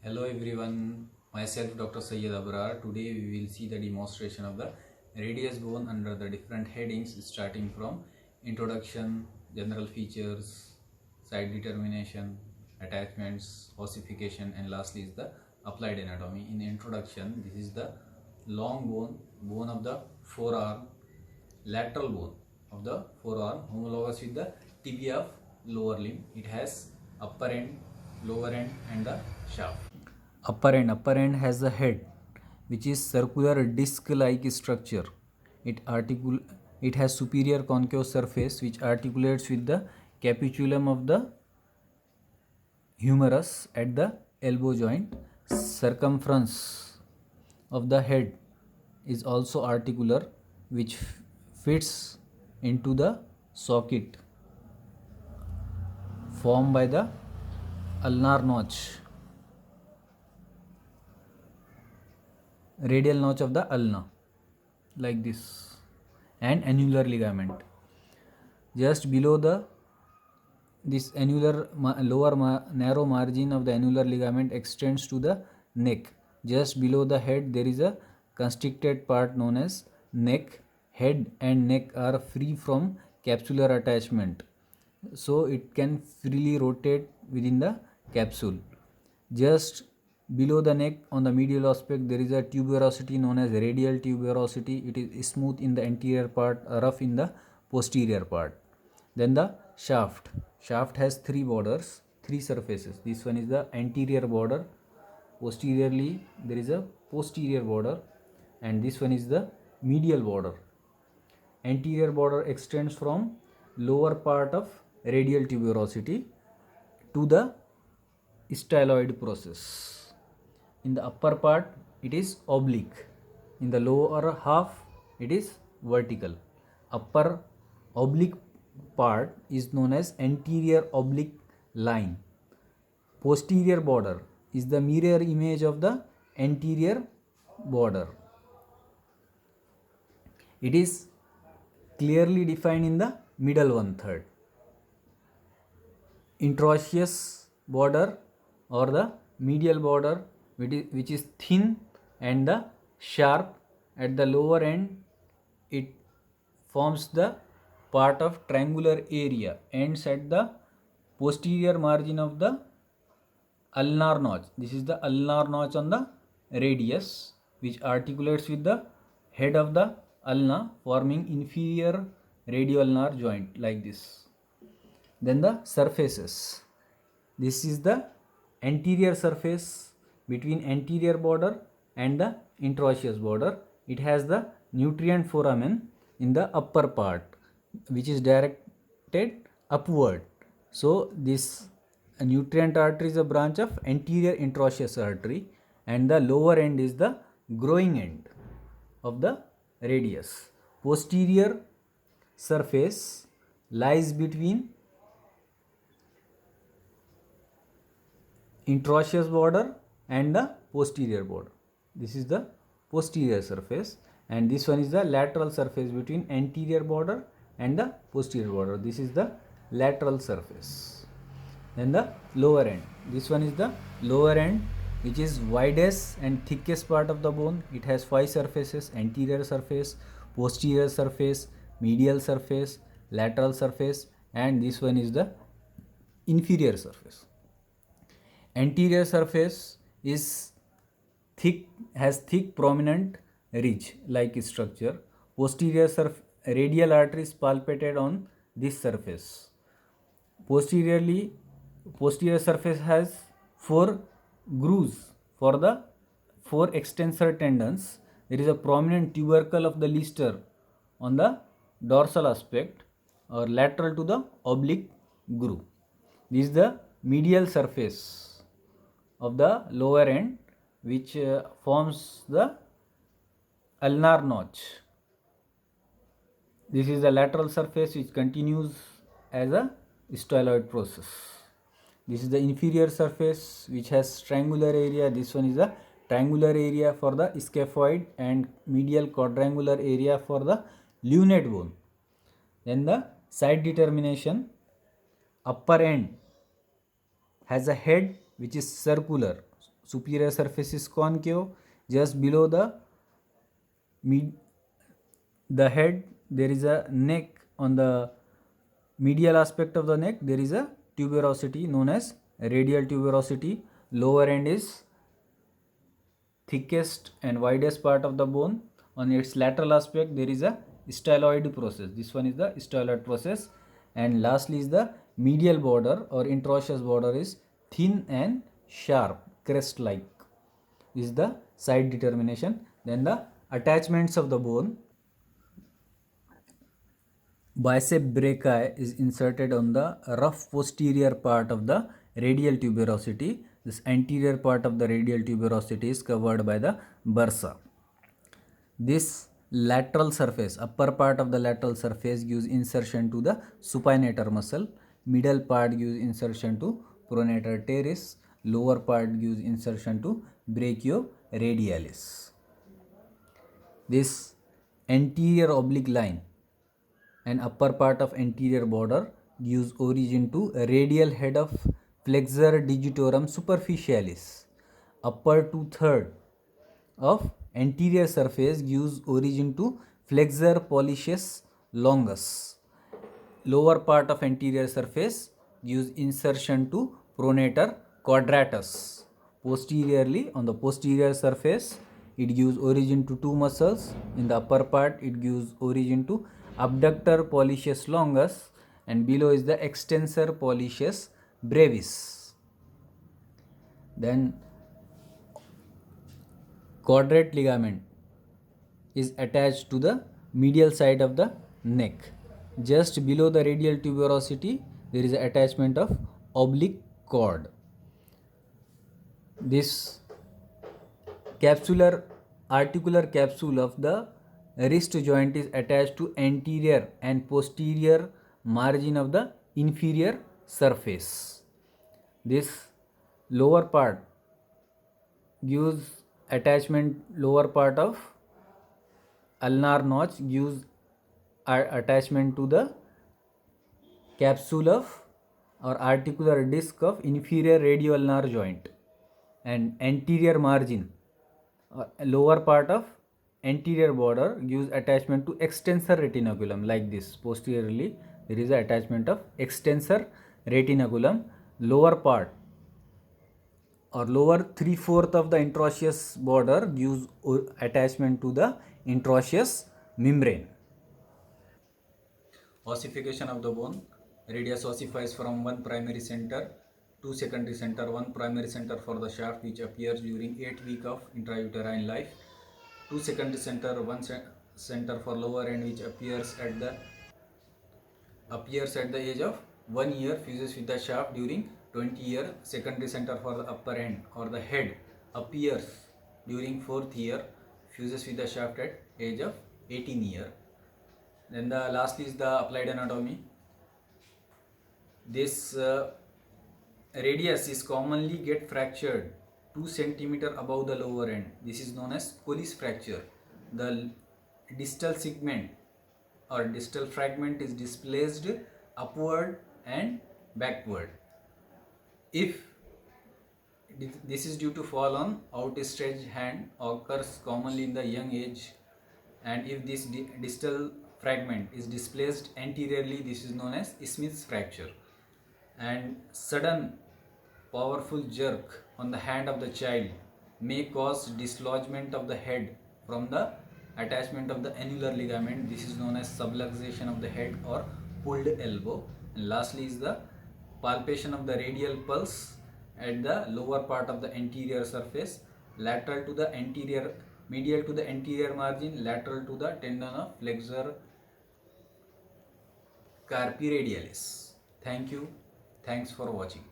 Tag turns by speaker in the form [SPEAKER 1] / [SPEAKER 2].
[SPEAKER 1] Hello everyone, myself Dr. Sayyid Abrar. Today we will see the demonstration of the radius bone under the different headings starting from introduction, general features, site determination, attachments, ossification, and lastly is the applied anatomy. In introduction, this is the long bone, bone of the forearm, lateral bone of the forearm homologous with the tibia of lower limb. It has upper end, lower end and the shaft. Upper end has a head which is circular disc like structure. It has superior concave surface which articulates with the capitulum of the humerus at the elbow joint. Circumference of the head is also articular which fits into the socket formed by the ulnar notch, radial notch of the ulna, like this, and annular ligament. Just below this narrow margin of the annular ligament extends to the neck. Just below the head there is a constricted part known as neck. Head and neck are free from capsular attachment, so it can freely rotate within the capsule. Just below the neck on the medial aspect there is a tuberosity known as radial tuberosity. It is smooth in the anterior part, rough in the posterior part. Then the shaft. Shaft has three borders, three surfaces. This one is the anterior border. Posteriorly there is a posterior border, and this one is the medial border. Anterior border extends from lower part of radial tuberosity to the styloid process. In the upper part it is oblique. In the lower half it is vertical. Upper oblique part is known as anterior oblique line. Posterior border is the mirror image of the anterior border. It is clearly defined in the middle one third. Interosseous border or the medial border which is thin and the sharp at the lower end. It forms the part of triangular area, ends at the posterior margin of the ulnar notch. This is the ulnar notch on the radius which articulates with the head of the ulna, forming inferior radioulnar joint like this. Then the surfaces. This is the anterior surface between anterior border and the interosseous border. It has the nutrient foramen in the upper part which is directed upward. So this nutrient artery is a branch of anterior interosseous artery, and the lower end is the growing end of the radius. Posterior surface lies between interosseous border and the posterior border. This is the posterior surface, and this one is the lateral surface between anterior border and the posterior border. This is the lateral surface. Then the lower end. This one is the lower end which is widest and thickest part of the bone. It has five surfaces: anterior surface, posterior surface, medial surface, lateral surface, and this one is the inferior surface. Anterior surface is thick, has thick prominent ridge like structure. Posterior radial arteries palpated on this surface. Posterior surface has four grooves for the four extensor tendons. There is a prominent tubercle of the Lister on the dorsal aspect or lateral to the oblique groove. This is the medial surface of the lower end which forms the ulnar notch. This is the lateral surface which continues as a styloid process. This is the inferior surface which has triangular area. This one is the triangular area for the scaphoid and medial quadrangular area for the lunate bone. Then the site determination. Upper end has a head which is circular superior surface is concave. Just below the head there is a neck. On the medial aspect of the neck there is a tuberosity known as radial tuberosity. Lower end is thickest and widest part of the bone. On its lateral aspect there is a styloid process. This one is the styloid process. And lastly is the medial border or interosseous border is thin and sharp, crest like. This is the side determination. Then the attachments of the bone. Bicep brachii is inserted on the rough posterior part of the radial tuberosity. This anterior part of the radial tuberosity is covered by the bursa. This lateral surface, upper part of the lateral surface gives insertion to the supinator muscle. Middle part gives insertion to pronator teres. Lower part gives insertion to brachioradialis. This anterior oblique line and upper part of anterior border gives origin to a radial head of flexor digitorum superficialis. Upper 2/3 of anterior surface gives origin to flexor pollicis longus. Lower part of anterior surface gives insertion to pronator quadratus. Posteriorly, on the posterior surface, it gives origin to two muscles. In the upper part, it gives origin to abductor pollicis longus, and below is the extensor pollicis brevis. Then quadrate ligament is attached to the medial side of the neck. Just below the radial tuberosity, there is an attachment of oblique cord. This articular capsule of the wrist joint is attached to anterior and posterior margin of the inferior surface. This lower part gives attachment, lower part of ulnar notch gives attachment to the capsule of or articular disc of inferior radioulnar joint, and anterior margin lower part of anterior border gives attachment to extensor retinaculum. Like this, posteriorly there is an attachment of extensor retinaculum. Lower part or lower 3/4 of the interosseous border gives attachment to the interosseous membrane. Ossification of the bone. Radius ossifies from one primary center, two secondary center, one primary center for the shaft which appears during 8 weeks of intrauterine life, two secondary center, one center for lower end which appears at the age of 1 year, fuses with the shaft during 20 years. Secondary center for the upper end or the head appears during 4th year, fuses with the shaft at age of 18 years. Then the last is the applied anatomy. This radius is commonly get fractured 2 cm above the lower end. This is known as Colles fracture. The distal segment or distal fragment is displaced upward and backward. If this is due to fall on outstretched hand, occurs commonly in the young age, and if this distal fragment is displaced anteriorly, this is known as Smith's fracture. And sudden powerful jerk on the hand of the child may cause dislodgement of the head from the attachment of the annular ligament. This is known as subluxation of the head or pulled elbow. And lastly is the palpation of the radial pulse at the lower part of the anterior surface, lateral to the anterior, medial to the anterior margin, lateral to the tendon of flexor carpi radialis. Thank you. Thanks for watching.